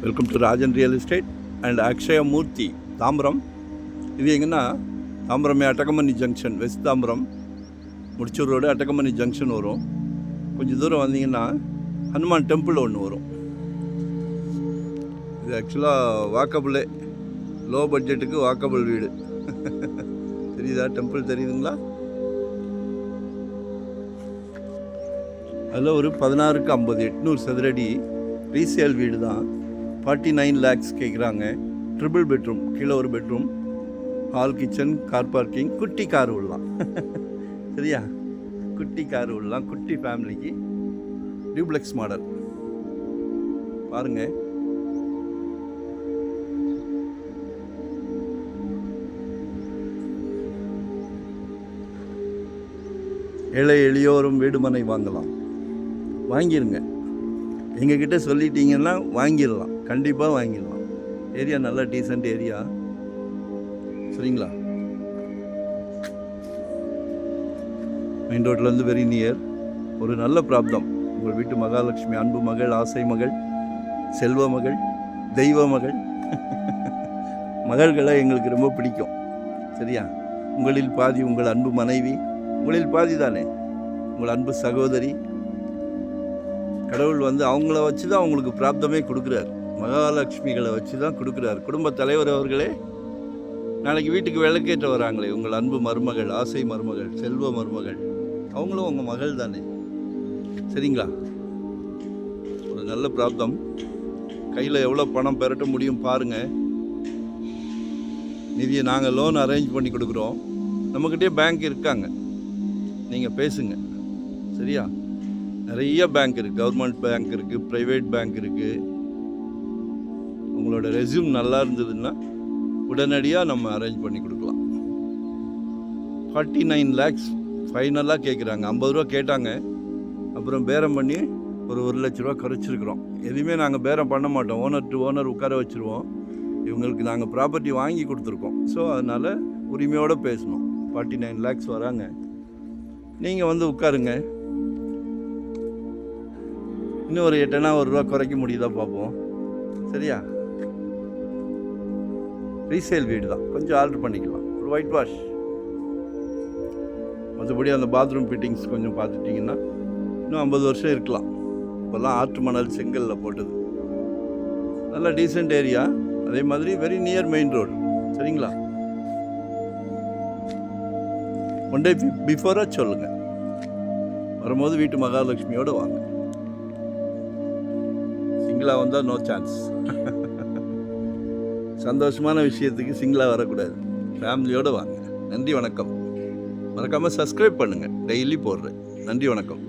Welcome to Rajan real estate and Akshaya Moorthy Tambaram. இது எங்கன்னா தாம்பரமே Attakamani junction, west Tambaram Mudichur road Attakamani junction வரும். கொஞ்சம் தூரம் வந்தீங்கன்னா ஹனுமான் டெம்பிள் ஒன்று வரும். இது ஆக்சுவலாக வாக்கபிளே, லோ பட்ஜெட்டுக்கு வாக்கபிள் வீடு. தெரியுதா? டெம்பிள் தெரியுதுங்களா? அதில் ஒரு 16க்கு 50 800 சதுரடி ரீசேல் வீடு தான். 49 lakhs கேட்குறாங்க. ட்ரிபிள் பெட்ரூம், கீழே ஒரு bedroom, hall, kitchen, car parking, குட்டி கார் விடலாம். சரியா? குட்டி கார் விடலாம். குட்டி ஃபேமிலிக்கு டியூப்ளெக்ஸ் மாடல் பாருங்கள். ஏழை எளியோரும் வீடு மனை வாங்கலாம். வாங்கிடுங்க. எங்ககிட்ட சொல்லிட்டீங்கன்னா வாங்கிடலாம், கண்டிப்பாக வாங்கிடலாம். ஏரியா நல்லா டீசெண்ட் ஏரியா. சரிங்களா? மெயின் ரோட்லேருந்து வெரி நியர். ஒரு நல்ல பிராப்தம். உங்கள் வீட்டு மகாலட்சுமி, அன்பு மகள், ஆசை மகள், செல்வ மகள், தெய்வ மகள். மகள்களை எங்களுக்கு ரொம்ப பிடிக்கும். சரியா? உங்களில் பாதி உங்கள் அன்பு மனைவி, உங்களில் பாதி தானே உங்கள் அன்பு சகோதரி. கடவுள் அவங்கள வச்சு தான் அவங்களுக்கு பிராப்தமே கொடுக்குறார். மகாலட்சுமிகளை வச்சு தான் கொடுக்குறார். குடும்ப தலைவர் அவர்களே நாளைக்கு வீட்டுக்கு விளக்கேற்ற வராங்களே, உங்கள் அன்பு மருமகள், ஆசை மருமகள், செல்வ மருமகள், அவங்களும் உங்கள் மகள் தானே. சரிங்களா? ஒரு நல்ல பிராப்தம். கையில் எவ்வளோ பணம் பெரட்ட முடியும் பாருங்கள். நிதியை நாங்கள் லோன் அரேஞ்ச் பண்ணி கொடுக்குறோம். நம்மக்கிட்டே பேங்க் இருக்காங்க, நீங்கள் பேசுங்க. சரியா? நிறைய பேங்க் இருக்குது. கவர்மெண்ட் பேங்க் இருக்குது, ப்ரைவேட் பேங்க் இருக்குது. உங்களோட ரெஸ்யூம் நல்லா இருந்ததுன்னா உடனடியாக நம்ம அரேஞ்ச் பண்ணி கொடுக்கலாம். 49 lakhs ஃபைனலாக கேட்குறாங்க. 50 ரூபா கேட்டாங்க, அப்புறம் பேரம் பண்ணி ஒரு 1 லட்ச ரூபா குறைச்சிருக்கிறோம். எதுவுமே நாங்கள் பேரம் பண்ண மாட்டோம். ஓனர் டு ஓனர் உட்கார வச்சுருவோம். இவங்களுக்கு நாங்கள் ப்ராப்பர்ட்டி வாங்கி கொடுத்துருக்கோம். ஸோ அதனால் உரிமையோடு பேசணும். 49 lakhs வராங்க. நீங்கள் உட்காருங்க. இன்னும் ஒரு 8 1 ரூபா குறைக்க முடியுதா பார்ப்போம். சரியா? ரீசேல் வீடு தான், கொஞ்சம் ஆல்ட்ரு பண்ணிக்கலாம். ஒரு ஒயிட் வாஷ், மற்றபடி அந்த பாத்ரூம் ஃபிட்டிங்ஸ் கொஞ்சம் பார்த்துட்டிங்கன்னா இன்னும் 50 வருஷம் இருக்கலாம். இப்போல்லாம் ஆற்று மணல் செங்கலில் போட்டது. நல்லா டீசெண்ட் ஏரியா. அதே மாதிரி வெரி நியர் மெயின் ரோடு. சரிங்களா? ஒன் டே பிஃபோராக சொல்லுங்கள். வரும்போது வீட்டு மகாலட்சுமியோடு வாங்க. சிங்கிளாக வந்தால் நோ சான்ஸ். சந்தோஷமான விஷயத்துக்கு சிங்கிளாக வரக்கூடாது, ஃபேமிலியோடு வாங்க. நன்றி, வணக்கம். மறக்காமல் சப்ஸ்கிரைப் பண்ணுங்கள், டெய்லி போடுறேன். நன்றி, வணக்கம்.